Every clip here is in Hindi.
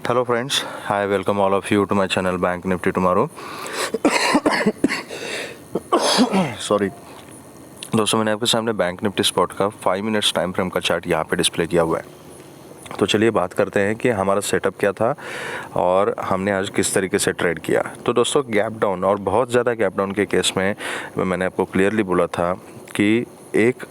Hello friends, I welcome all of you to my channel Bank Nifty Tomorrow. Sorry दोस्तों, मैंने आपके सामने बैंक निफ्टी स्पॉट का 5 मिनट्स टाइम फ्रेम का चार्ट यहाँ पे डिस्प्ले किया हुआ है। तो चलिए बात करते हैं कि हमारा सेटअप क्या था और हमने आज किस तरीके से ट्रेड किया। तो दोस्तों, गैप डाउन और बहुत ज़्यादा गैप डाउन के केस में मैंने आपको क्लियरली बोला था कि एक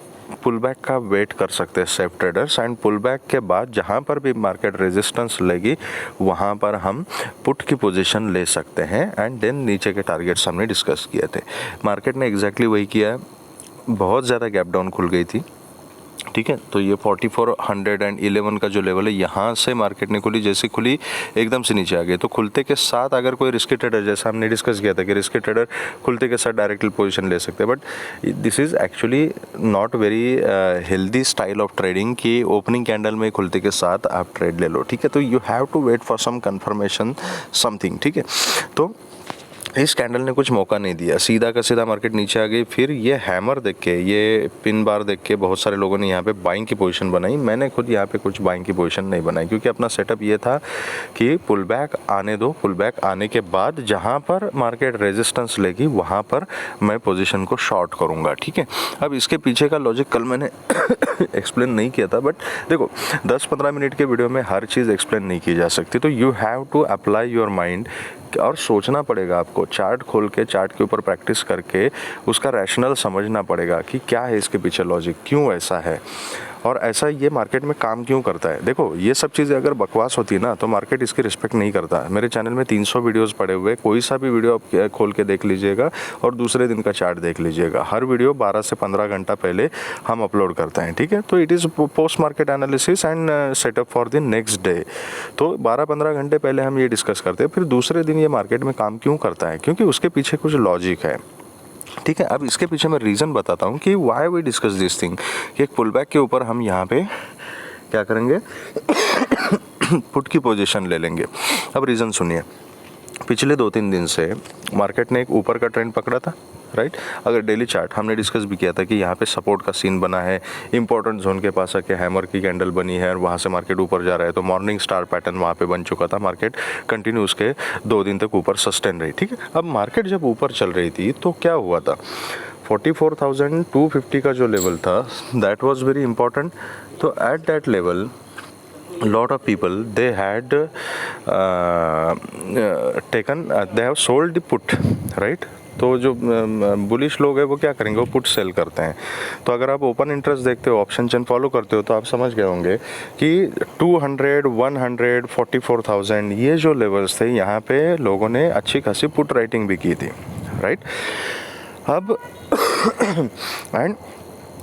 पुल बैक का वेट कर सकते हैं safe traders, and pull back के बाद जहाँ पर भी मार्केट रेजिस्टेंस लेगी वहाँ पर हम पुट की पोजीशन ले सकते हैं, एंड देन नीचे के टारगेट्स हमने डिस्कस किए थे। मार्केट ने एग्जैक्टली वही किया है, बहुत ज़्यादा गैप डाउन खुल गई थी। ठीक है, तो ये 4411 का जो लेवल है, यहाँ से मार्केट ने खुली, जैसी खुली एकदम से नीचे आ गई। तो खुलते के साथ अगर कोई रिस्की ट्रेडर, जैसा हमने डिस्कस किया था कि रिस्की ट्रेडर खुलते के साथ डायरेक्टली पोजीशन ले सकते हैं, but this is actually not very healthy style of trading कि ओपनिंग कैंडल में खुलते के साथ आप ट्रेड ले लो। ठीक है, तो you have to wait for some confirmation something. ठीक है, तो इस कैंडल ने कुछ मौका नहीं दिया, सीधा का सीधा मार्केट नीचे आ गई। फिर ये हैमर देख के, ये पिन बार देख के बहुत सारे लोगों ने यहाँ पे बाइंग की पोजीशन बनाई। मैंने खुद यहाँ पे कुछ बाइंग की पोजीशन नहीं बनाई, क्योंकि अपना सेटअप ये था कि पुल बैक आने दो, पुल बैक आने के बाद जहाँ पर मार्केट रेजिस्टेंस लेगी वहाँ पर मैं पोजीशन को शॉर्ट करूँगा। ठीक है, अब इसके पीछे का लॉजिक कल मैंने एक्सप्लेन नहीं किया था, बट देखो 10-15 मिनट के वीडियो में हर चीज़ एक्सप्लेन नहीं की जा सकती। तो you have to apply your mind और सोचना पड़ेगा आपको, चार्ट खोल के चार्ट के ऊपर प्रैक्टिस करके उसका रैशनल समझना पड़ेगा कि क्या है इसके पीछे लॉजिक, क्यों ऐसा है और ऐसा ये मार्केट में काम क्यों करता है। देखो, ये सब चीज़ें अगर बकवास होती ना तो मार्केट इसकी रिस्पेक्ट नहीं करता। मेरे चैनल में 300 वीडियोस पड़े हुए, कोई सा भी वीडियो आप खोल के देख लीजिएगा और दूसरे दिन का चार्ट देख लीजिएगा। हर वीडियो 12 से 15 घंटा पहले हम अपलोड करते हैं। ठीक है, तो it is post market analysis and setup for the next day. तो 12-15 घंटे पहले हम ये डिस्कस करते हैं, फिर दूसरे दिन ये मार्केट में काम क्यों करता है, क्योंकि उसके पीछे कुछ लॉजिक है। ठीक है, अब इसके पीछे मैं रीज़न बताता हूँ कि why we discuss this thing, कि एक पुल बैक के ऊपर हम यहाँ पे क्या करेंगे पुट की पोजीशन ले लेंगे। अब रीज़न सुनिए, पिछले 2-3 दिन से मार्केट ने एक ऊपर का ट्रेंड पकड़ा था, राइट। अगर डेली चार्ट हमने डिस्कस भी किया था कि यहाँ पे सपोर्ट का सीन बना है, इंपॉर्टेंट जोन के पास आके हैमर की कैंडल बनी है और वहाँ से मार्केट ऊपर जा रहा है, तो मॉर्निंग स्टार पैटर्न वहाँ पे बन चुका था। मार्केट कंटिन्यू उसके 2 दिन तक ऊपर सस्टेन रही। ठीक है, अब मार्केट जब ऊपर चल रही थी तो क्या हुआ था, 44,250 का जो लेवल था दैट वाज वेरी इंपॉर्टेंट। तो at that level lot of people they had they have sold the put, right। तो जो बुलिश लोग हैं वो क्या करेंगे, वो पुट सेल करते हैं। तो अगर आप ओपन इंटरेस्ट देखते हो, ऑप्शन चेन फॉलो करते हो, तो आप समझ गए होंगे कि 200, 100, 44,000 ये जो लेवल्स थे, यहाँ पे लोगों ने अच्छी खासी पुट राइटिंग भी की थी, राइट। अब एंड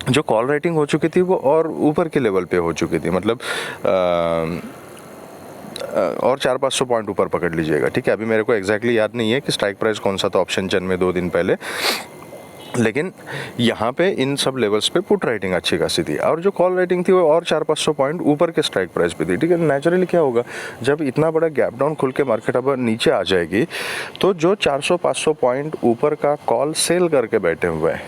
जो कॉल राइटिंग हो चुकी थी वो और ऊपर के लेवल पे हो चुकी थी, मतलब और 400-500 पॉइंट ऊपर पकड़ लीजिएगा। ठीक है, अभी मेरे को एग्जैक्टली याद नहीं है कि स्ट्राइक प्राइस कौन सा था ऑप्शन चेन में 2 दिन पहले, लेकिन यहाँ पे इन सब लेवल्स पे पुट राइटिंग अच्छी खासी थी और जो कॉल राइटिंग थी वो और 400-500 पॉइंट ऊपर के स्ट्राइक प्राइस पे थी। ठीक है, नेचुरली क्या होगा, जब इतना बड़ा गैप डाउन खुल के मार्केट अब नीचे आ जाएगी तो जो 400-500 पॉइंट ऊपर का कॉल सेल करके बैठे हुए हैं,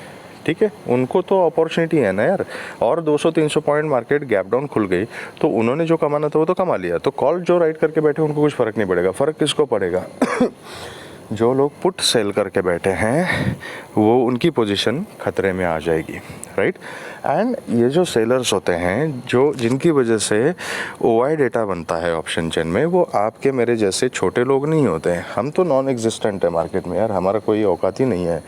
ठीक है, उनको तो अपॉर्चुनिटी है ना यार। और 200-300 पॉइंट मार्केट गैप डाउन खुल गई तो उन्होंने जो कमाना था वो तो कमा लिया। तो कॉल जो राइट करके बैठे उनको कुछ फ़र्क नहीं पड़ेगा। फ़र्क किसको पड़ेगा जो लोग पुट सेल करके बैठे हैं, वो उनकी पोजीशन खतरे में आ जाएगी, राइट। एंड ये जो सेलर्स होते हैं, जो जिनकी वजह से ओआई डेटा बनता है ऑप्शन चेन में, वो आपके मेरे जैसे छोटे लोग नहीं होते हैं। हम तो नॉन एग्जिस्टेंट है मार्केट में यार, हमारा कोई औकात ही नहीं है।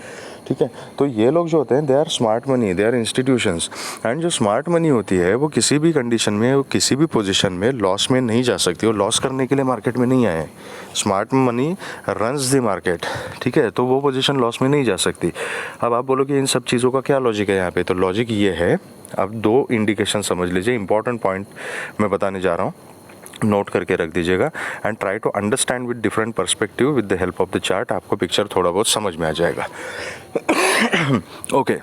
ठीक है, तो ये लोग जो होते हैं they are smart money, they are institutions, and जो स्मार्ट मनी होती है वो किसी भी कंडीशन में, वो किसी भी पोजीशन में लॉस में नहीं जा सकती। वो लॉस करने के लिए मार्केट में नहीं आए। Smart money runs the market, ठीक है, तो वो पोजीशन लॉस में नहीं जा सकती। अब आप बोलो कि इन सब चीज़ों का क्या लॉजिक है यहाँ पे, तो लॉजिक ये है, अब 2 इंडिकेशन समझ लीजिए, इंपॉर्टेंट पॉइंट मैं बताने जा रहा हूँ, नोट करके रख दीजिएगा and try to understand with different perspective with the help of the chart. आपको पिक्चर थोड़ा बहुत समझ में आ जाएगा। ओके,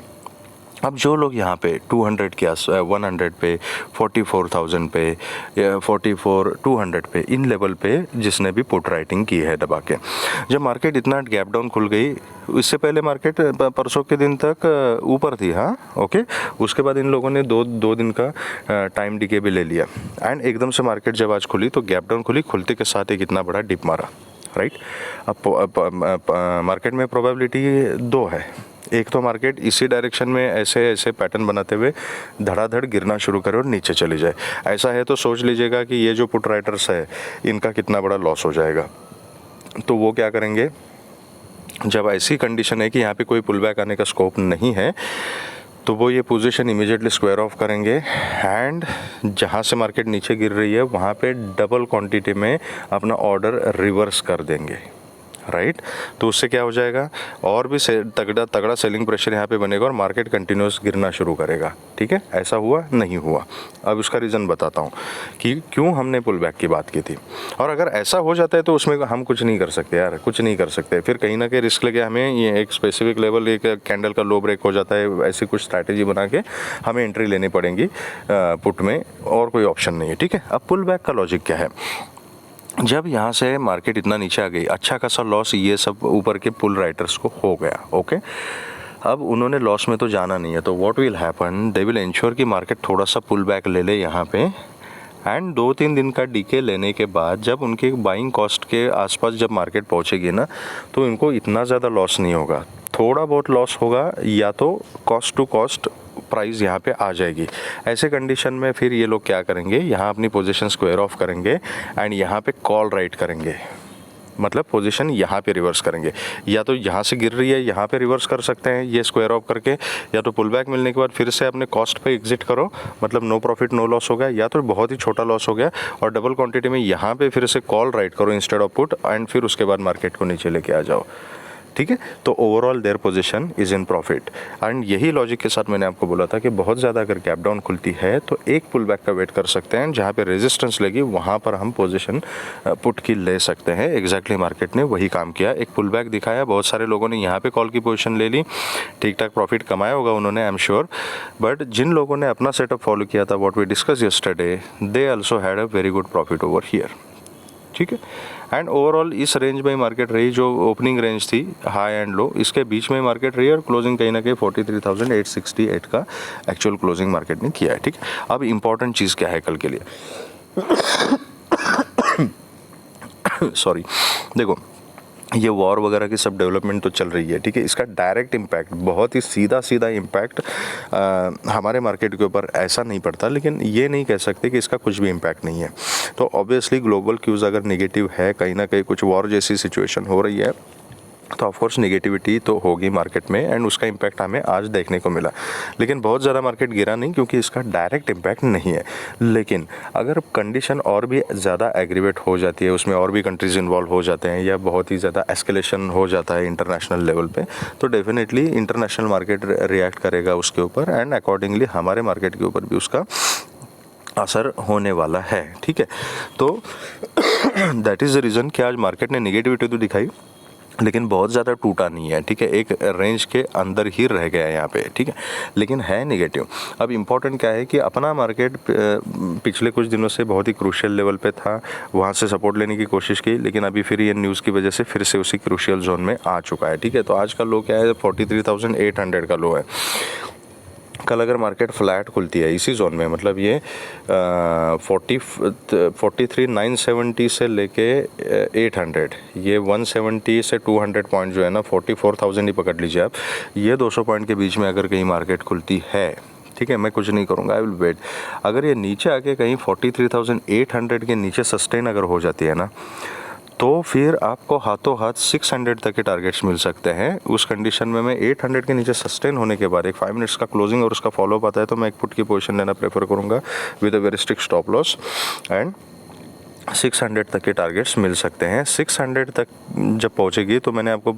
अब जो लोग यहाँ पे 200 के 100 पे 44,000 पे या 44,200 पे इन लेवल पे जिसने भी पुट राइटिंग की है दबा के, जब मार्केट इतना गैप डाउन खुल गई, इससे पहले मार्केट परसों के दिन तक ऊपर थी, हाँ ओके, उसके बाद इन लोगों ने दो दिन का टाइम डीके भी ले लिया एंड एकदम से मार्केट जब आज खुली तो गैप डाउन खुली, खुलते के साथ एक इतना बड़ा डिप मारा, राइट। अब मार्केट में प्रोबेबिलिटी दो है, एक तो मार्केट इसी डायरेक्शन में ऐसे ऐसे पैटर्न बनाते हुए धड़ाधड़ गिरना शुरू करे और नीचे चली जाए। ऐसा है तो सोच लीजिएगा कि ये जो पुट राइटर्स है इनका कितना बड़ा लॉस हो जाएगा। तो वो क्या करेंगे, जब ऐसी कंडीशन है कि यहाँ पे कोई पुल बैक आने का स्कोप नहीं है, तो वो ये पोजीशन इमीडिएटली स्क्वायर ऑफ करेंगे एंड जहाँ से मार्केट नीचे गिर रही है वहाँ पे डबल क्वांटिटी में अपना ऑर्डर रिवर्स कर देंगे, राइट। तो उससे क्या हो जाएगा, और भी तगड़ा सेलिंग प्रेशर यहाँ पे बनेगा और मार्केट कंटिन्यूस गिरना शुरू करेगा, ठीक है। ऐसा हुआ नहीं हुआ, अब उसका रीज़न बताता हूँ कि क्यों हमने पुल बैक की बात की थी। और अगर ऐसा हो जाता है तो उसमें हम कुछ नहीं कर सकते यार, कुछ नहीं कर सकते, फिर कहीं ना कहीं रिस्क लेके हमें ये एक स्पेसिफिक लेवल, एक कैंडल का लो ब्रेक हो जाता है, ऐसी कुछ स्ट्रैटेजी बना के हमें एंट्री लेनी पड़ेगी पुट में, और कोई ऑप्शन नहीं है, ठीक है। अब पुल बैक का लॉजिक क्या है, जब यहाँ से मार्केट इतना नीचे आ गई, अच्छा खासा लॉस ये सब ऊपर के पुल राइटर्स को हो गया, ओके। अब उन्होंने लॉस में तो जाना नहीं है, तो what will happen, they will ensure कि मार्केट थोड़ा सा पुल बैक ले ले यहाँ पे एंड 2-3 दिन का डीके लेने के बाद जब उनके बाइंग कॉस्ट के आसपास जब मार्केट पहुँचेगी ना, तो इनको इतना ज़्यादा लॉस नहीं होगा, थोड़ा बहुत लॉस होगा या तो कॉस्ट टू कॉस्ट प्राइस यहाँ पे आ जाएगी। ऐसे कंडीशन में फिर ये लोग क्या करेंगे, यहाँ अपनी पोजीशन स्क्वायर ऑफ करेंगे एंड यहाँ पे कॉल राइट करेंगे, मतलब पोजीशन यहाँ पे रिवर्स करेंगे, या तो यहाँ से गिर रही है यहाँ पे रिवर्स कर सकते हैं ये स्क्वायर ऑफ करके, या तो पुल बैक मिलने के बाद फिर से अपने कॉस्ट पे एग्जिट करो, मतलब नो प्रॉफिट नो लॉस हो गया, या तो बहुत ही छोटा लॉस हो गया और डबल क्वांटिटी में यहाँ पे फिर से कॉल राइट करो इंस्टेड ऑफ पुट एंड फिर उसके बाद मार्केट को नीचे लेके आ जाओ, ठीक है। तो overall their position is in profit and यही लॉजिक के साथ मैंने आपको बोला था कि बहुत ज़्यादा अगर गैप डाउन खुलती है तो एक पुल बैक का वेट कर सकते हैं, जहाँ पे रेजिस्टेंस लगी वहाँ पर हम पोजीशन पुट की ले सकते हैं। एग्जैक्टली मार्केट ने वही काम किया, एक पुल बैक दिखाया, बहुत सारे लोगों ने यहाँ पे कॉल की पोजीशन ले ली, ठीक ठाक प्रॉफिट कमाया होगा उन्होंने, आई एम श्योर। बट जिन लोगों ने अपना सेटअप फॉलो किया था, what we discuss yesterday, they also had a very good profit over here, ठीक है। एंड ओवरऑल इस रेंज में मार्केट रही, जो ओपनिंग रेंज थी हाई एंड लो, इसके बीच में मार्केट रही और क्लोजिंग कहीं ना कहीं 43,868 का एक्चुअल क्लोजिंग मार्केट ने किया है, ठीक है। अब इंपॉर्टेंट चीज़ क्या है कल के लिए, सॉरी, देखो ये वॉर वगैरह की सब डेवलपमेंट तो चल रही है, ठीक है, इसका डायरेक्ट इम्पैक्ट, बहुत ही सीधा इम्पैक्ट हमारे मार्केट के ऊपर ऐसा नहीं पड़ता, लेकिन ये नहीं कह सकते कि इसका कुछ भी इम्पैक्ट नहीं है। तो ऑब्वियसली ग्लोबल क्यूज़ अगर नेगेटिव है, कहीं ना कहीं कुछ वॉर जैसी सिचुएशन हो रही है, तो ऑफकोर्स नेगेटिविटी तो होगी मार्केट में एंड उसका इम्पैक्ट हमें आज देखने को मिला। लेकिन बहुत ज़्यादा मार्केट गिरा नहीं क्योंकि इसका डायरेक्ट इम्पैक्ट नहीं है। लेकिन अगर कंडीशन और भी ज़्यादा एग्रीवेट हो जाती है, उसमें और भी कंट्रीज़ इन्वॉल्व हो जाते हैं या बहुत ही ज़्यादा एस्केलेशन हो जाता है इंटरनेशनल लेवल पे, तो डेफिनेटली इंटरनेशनल मार्केट रिएक्ट करेगा उसके ऊपर एंड अकॉर्डिंगली हमारे मार्केट के ऊपर भी उसका असर होने वाला है, ठीक है। तो दैट इज़ द रीज़न कि आज मार्केट ने नेगेटिविटी तो दिखाई लेकिन बहुत ज़्यादा टूटा नहीं है, ठीक है, एक रेंज के अंदर ही रह गया है यहाँ पे, ठीक है, लेकिन है नेगेटिव। अब इम्पॉर्टेंट क्या है कि अपना मार्केट पिछले कुछ दिनों से बहुत ही क्रूशियल लेवल पे था, वहाँ से सपोर्ट लेने की कोशिश की, लेकिन अभी फिर ये न्यूज़ की वजह से फिर से उसी क्रूशियल जोन में आ चुका है, ठीक है। तो आज का लो क्या है, 43,800 का लो है। कल अगर मार्केट फ्लैट खुलती है इसी जोन में, मतलब ये 43,970 से लेके 800, ये 170 से 200 पॉइंट जो है ना, 44,000 ही पकड़ लीजिए आप, ये 200 पॉइंट के बीच में अगर कहीं मार्केट खुलती है, ठीक है, मैं कुछ नहीं करूँगा, आई विल वेट। अगर ये नीचे आके कहीं 43,800 के नीचे सस्टेन अगर हो जाती है ना, तो फिर आपको हाथों हाथ 600 तक के टारगेट्स मिल सकते हैं। उस कंडीशन में मैं 800 के नीचे सस्टेन होने के बाद एक 5 मिनट्स का क्लोजिंग और उसका फॉलोअप आता है तो मैं एक पुट की पोजीशन लेना प्रेफर करूंगा with a very strict stop loss and 600 तक के टारगेट्स मिल सकते हैं। 600 तक जब पहुंचेगी तो मैंने आपको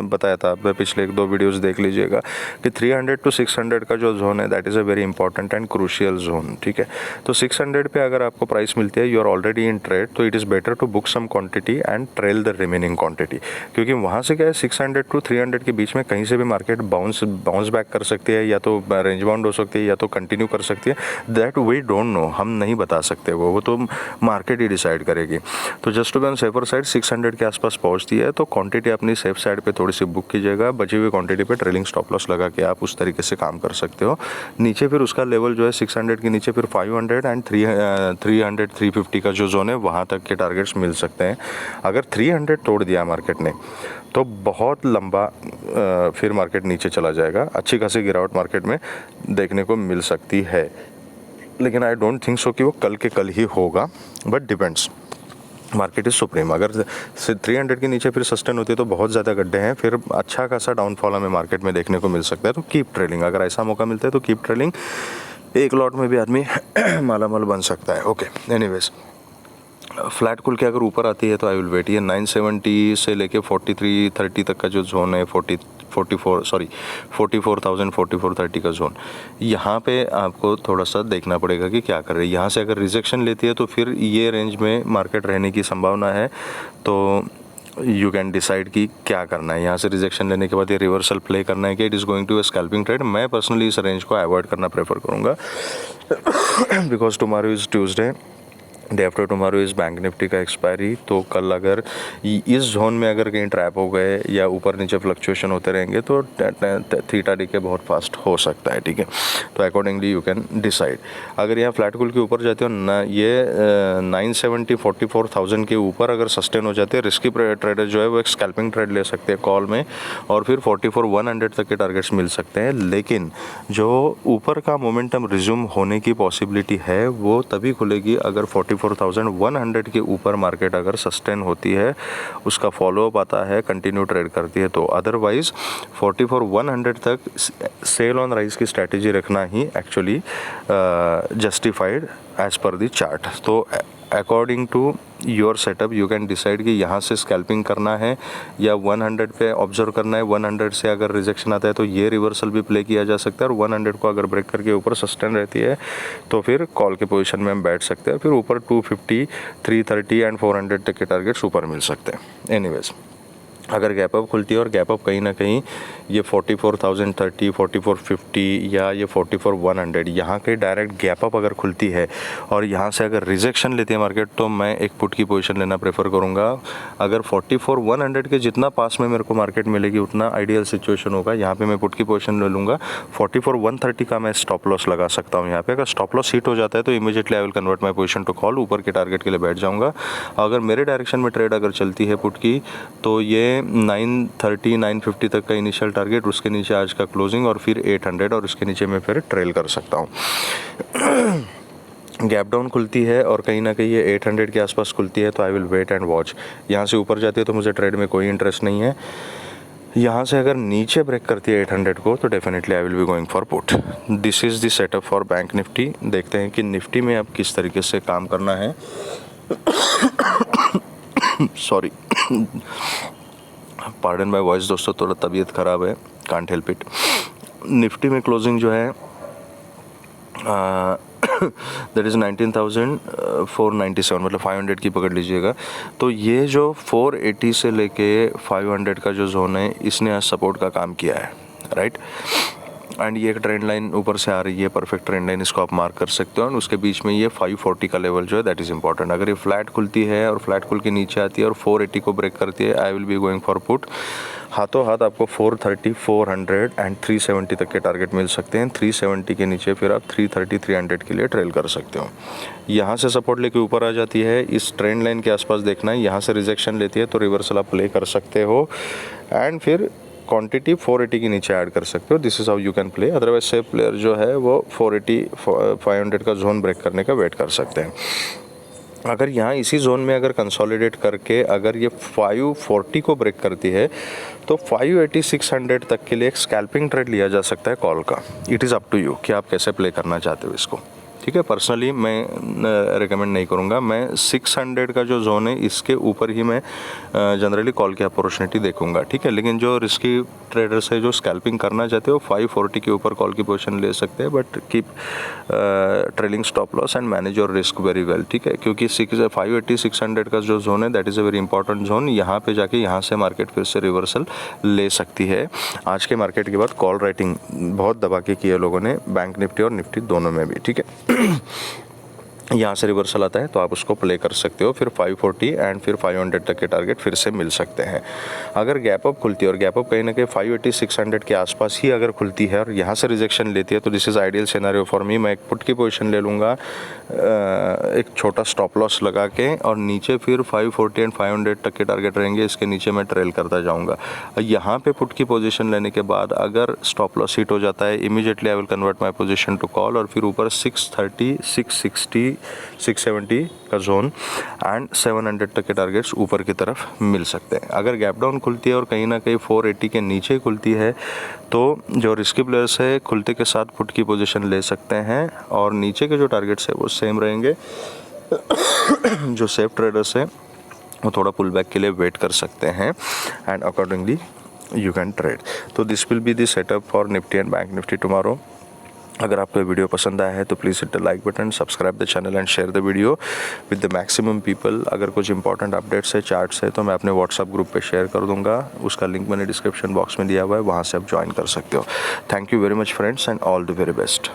बताया था, आप पिछले 1-2 वीडियोस देख लीजिएगा कि 300 टू 600 का जो जोन है that is a very important and crucial zone, ठीक है। तो 600 पे अगर आपको प्राइस मिलती है, you are already in trade, तो it is better to book some quantity and trail the remaining quantity, क्योंकि वहाँ से क्या है 600 टू 300 के बीच में कहीं से भी मार्केट बाउंस बैक कर सकती है, या तो रेंज बाउंड हो सकती है, या तो कंटिन्यू कर सकती है। दैट वी डोंट नो, हम नहीं बता सकते, वो तो मार्केट ही डिसाइड करेगी। तो just to be on safer side 600 के आसपास पहुंचती है तो क्वांटिटी अपनी सेफ साइड पे थोड़ी सी बुक कीजिएगा, बची हुई क्वांटिटी पे ट्रेलिंग स्टॉप लॉस लगा के आप उस तरीके से काम कर सकते हो। नीचे फिर उसका लेवल जो है 600 के नीचे फिर 500 एंड 350 का जो जोन है वहाँ तक के टारगेट्स मिल सकते हैं। अगर 300 तोड़ दिया मार्केट ने तो बहुत लंबा फिर मार्केट नीचे चला जाएगा, अच्छी खासी गिरावट मार्केट में देखने को मिल सकती है, लेकिन आई डोंट थिंक सो कि वो कल के कल ही होगा, but depends, market is supreme. अगर 300 के नीचे फिर सस्टेन होती है तो बहुत ज़्यादा गड्ढे हैं, फिर अच्छा खासा डाउनफॉल हमें मार्केट में देखने को मिल सकता है। तो कीप ट्रेलिंग, अगर ऐसा मौका मिलता है तो कीप ट्रेलिंग, एक लॉट में भी आदमी मालामाल बन सकता है। ओके, एनीवेज, फ्लैट खुल के अगर ऊपर आती है तो आई विल वेट। ये 970 से लेके 4330 तक का जो जोन है, 44,30 का जोन, यहाँ पे आपको थोड़ा सा देखना पड़ेगा कि क्या कर रही है। यहाँ से अगर रिजेक्शन लेती है तो फिर ये रेंज में मार्केट रहने की संभावना है, तो यू कैन डिसाइड कि क्या करना है। यहाँ से रिजेक्शन लेने के बाद ये रिवर्सल प्ले करना है कि it is going to a scalping trade. मैं पर्सनली इस रेंज को अवॉइड करना प्रेफर करूँगा, because tomorrow is Tuesday, day after tomorrow is bank Nifty का एक्सपायरी। तो कल अगर इस जोन में अगर कहीं ट्रैप हो गए या ऊपर नीचे फ्लक्चुएशन होते रहेंगे तो थीटा डीके बहुत फास्ट हो सकता है, ठीक है। तो अकॉर्डिंगली यू कैन डिसाइड। अगर यहाँ फ्लैट कुल के ऊपर जाते हो ना, ये 970 44,000 के ऊपर अगर सस्टेन हो जाते हैं, रिस्की ट्रेडर जो है वो एक स्कैल्पिंग ट्रेड ले सकते हैं कॉल में, और फिर 44,100 तक के टारगेट्स मिल सकते हैं। लेकिन जो ऊपर का मोमेंटम रिज्यूम होने की पॉसिबिलिटी है वो तभी खुलेगी अगर 44,100 के ऊपर मार्केट अगर सस्टेन होती है, उसका फॉलोअप आता है, कंटिन्यू ट्रेड करती है। तो अदरवाइज 44,100 तक सेल ऑन राइज की स्ट्रैटेजी रखना ही actually justified as per the chart. तो according to your setup you can decide कि यहाँ से स्कैल्पिंग करना है या 100 पे ऑब्जर्व करना है। 100 से अगर रिजेक्शन आता है तो ये रिवर्सल भी प्ले किया जा सकता है, और 100 को अगर ब्रेक करके ऊपर सस्टेन रहती है तो फिर कॉल के पोजीशन में हम बैठ सकते हैं। फिर ऊपर 250, 330 एंड 400 तक के टारगेट्स ऊपर मिल सकते हैं। एनीवेज, अगर गैप अप खुलती है और गैप अप कहीं ना कहीं ये 44,030, 4450 या ये 44,100 यहाँ के डायरेक्ट गैप अप अगर खुलती है और यहाँ से अगर रिजेक्शन लेती है मार्केट, तो मैं एक पुट की पोजीशन लेना प्रेफर करूँगा। अगर 44,100 के जितना पास में मेरे को मार्केट मिलेगी उतना आइडियल सिचुएशन होगा, यहाँ पे मैं पुट की पोजीशन ले लूँगा। 44,130 का मैं स्टॉप लॉस लगा सकता हूँ यहाँ पे। अगर स्टॉप लॉस हिट हो जाता है तो immediately I will convert my position to call, ऊपर के टारगेट के लिए बैठ जाऊँगा। अगर मेरे डायरेक्शन में ट्रेड अगर चलती है पुट की, तो ये 930, 950 तक का इनिशियल टारगेट, उसके नीचे आज का क्लोजिंग, और फिर 800, और उसके नीचे मैं फिर ट्रेल कर सकता हूँ। गैप डाउन खुलती है और कहीं ना कहीं ये 800 के आसपास खुलती है तो I will wait and watch. यहाँ से ऊपर जाती है तो मुझे ट्रेड में कोई इंटरेस्ट नहीं है। यहाँ से अगर नीचे ब्रेक करती है 800 को तो definitely I will be going for put. This is the setup for bank Nifty. देखते हैं कि निफ्टी में अब किस तरीके से काम करना है। सॉरी, पार्डन माय वॉइस दोस्तों, थोड़ा तबीयत ख़राब है, कांट हेल्प इट। निफ्टी में क्लोजिंग जो है दैट इज़ 19,497, मतलब 500 की पकड़ लीजिएगा। तो ये जो 480 से लेके 500 का जो जोन है, इसने आज सपोर्ट का काम किया है, राइट। एंड ये एक ट्रेंड लाइन ऊपर से आ रही है, परफेक्ट ट्रेंड लाइन, इसको आप मार्क कर सकते हो। और उसके बीच में ये 540 का लेवल जो है दैट इज़ इंपॉर्टेंट। अगर ये फ्लैट खुलती है और फ्लैट खुल के नीचे आती है और 480 को ब्रेक करती है, I will be going for put. हाथों हाथ आपको 430, 400 एंड 370 तक के टारगेट मिल सकते हैं। 370 के नीचे फिर आप 330, 300 के लिए ट्रेल कर सकते हो। यहाँ से सपोर्ट लेके ऊपर आ जाती है, इस ट्रेंड लाइन के आसपास देखना है। यहाँ से रिजेक्शन लेती है तो रिवर्सल आप प्ले कर सकते हो, एंड फिर क्वांटिटी 480 के नीचे ऐड कर सकते हो। This is how you can play. Otherwise safe player जो है वो 480, 500 का जोन ब्रेक करने का वेट कर सकते हैं। अगर यहाँ इसी जोन में अगर कंसोलिडेट करके अगर ये 540 को ब्रेक करती है तो 580, 600 तक के लिए एक स्कैल्पिंग ट्रेड लिया जा सकता है कॉल का। It is up to you कि आप कैसे प्ले करना चाहते हो इसको, ठीक है। पर्सनली मैं रिकमेंड नहीं करूँगा। मैं 600 का जो जोन है इसके ऊपर ही मैं जनरली कॉल की अपॉर्चुनिटी देखूंगा, ठीक है। लेकिन जो रिस्की ट्रेडर्स है जो स्कैल्पिंग करना चाहते हो 540 के ऊपर कॉल की पोजीशन ले सकते हैं, but keep trailing stop loss and manage your risk very well, ठीक है। क्योंकि 580 600 का जो जोन है that is a very important zone. यहाँ पे जाके यहाँ से मार्केट फिर से रिवर्सल ले सकती है। आज के मार्केट के बाद कॉल राइटिंग बहुत दबा के किए लोगों ने, बैंक निफ्टी और निफ्टी दोनों में भी, ठीक है। यहाँ से रिवर्सल आता है तो आप उसको प्ले कर सकते हो। फिर 540 एंड फिर 500 तक के टारगेट फिर से मिल सकते हैं। अगर गैप अप खुलती है और गैप अप कहीं ना कहीं 580 600 के आसपास ही अगर खुलती है और यहाँ से रिजेक्शन लेती है तो this is ideal scenario for me. मैं एक पुट की पोजीशन ले लूँगा एक छोटा स्टॉप लॉस लगा के, और नीचे फिर 540 एंड 500 तक के टारगेट रहेंगे, इसके नीचे मैं ट्रेल करता जाऊँगा। यहाँ पे पुट की पोजीशन लेने के बाद अगर स्टॉप लॉस हिट हो जाता है immediately I will convert my position to call, और फिर ऊपर 630 660 670 का जोन एंड 700 तक के टारगेट्स ऊपर की तरफ मिल सकते हैं। अगर गैप डाउन खुलती है और कहीं ना कहीं 480 के नीचे खुलती है तो जो रिस्की प्लेयर्स है खुलते के साथ पुट की पोजीशन ले सकते हैं, और नीचे के जो टारगेट्स है वो सेम रहेंगे। जो सेफ ट्रेडर्स है वो थोड़ा पुल बैक के लिए वेट कर सकते हैं and accordingly you can trade. तो this will be the setup for Nifty and bank Nifty tomorrow. अगर आपको वीडियो पसंद आया है तो please hit the like button, subscribe the channel and share the video with the maximum people. अगर कुछ इंपॉर्टेंट अपडेट्स है, चार्ट्स है तो मैं अपने व्हाट्सएप ग्रुप पे शेयर कर दूंगा, उसका लिंक मैंने डिस्क्रिप्शन बॉक्स में दिया हुआ है, वहाँ से आप ज्वाइन कर सकते हो। Thank you very much friends and all the very best.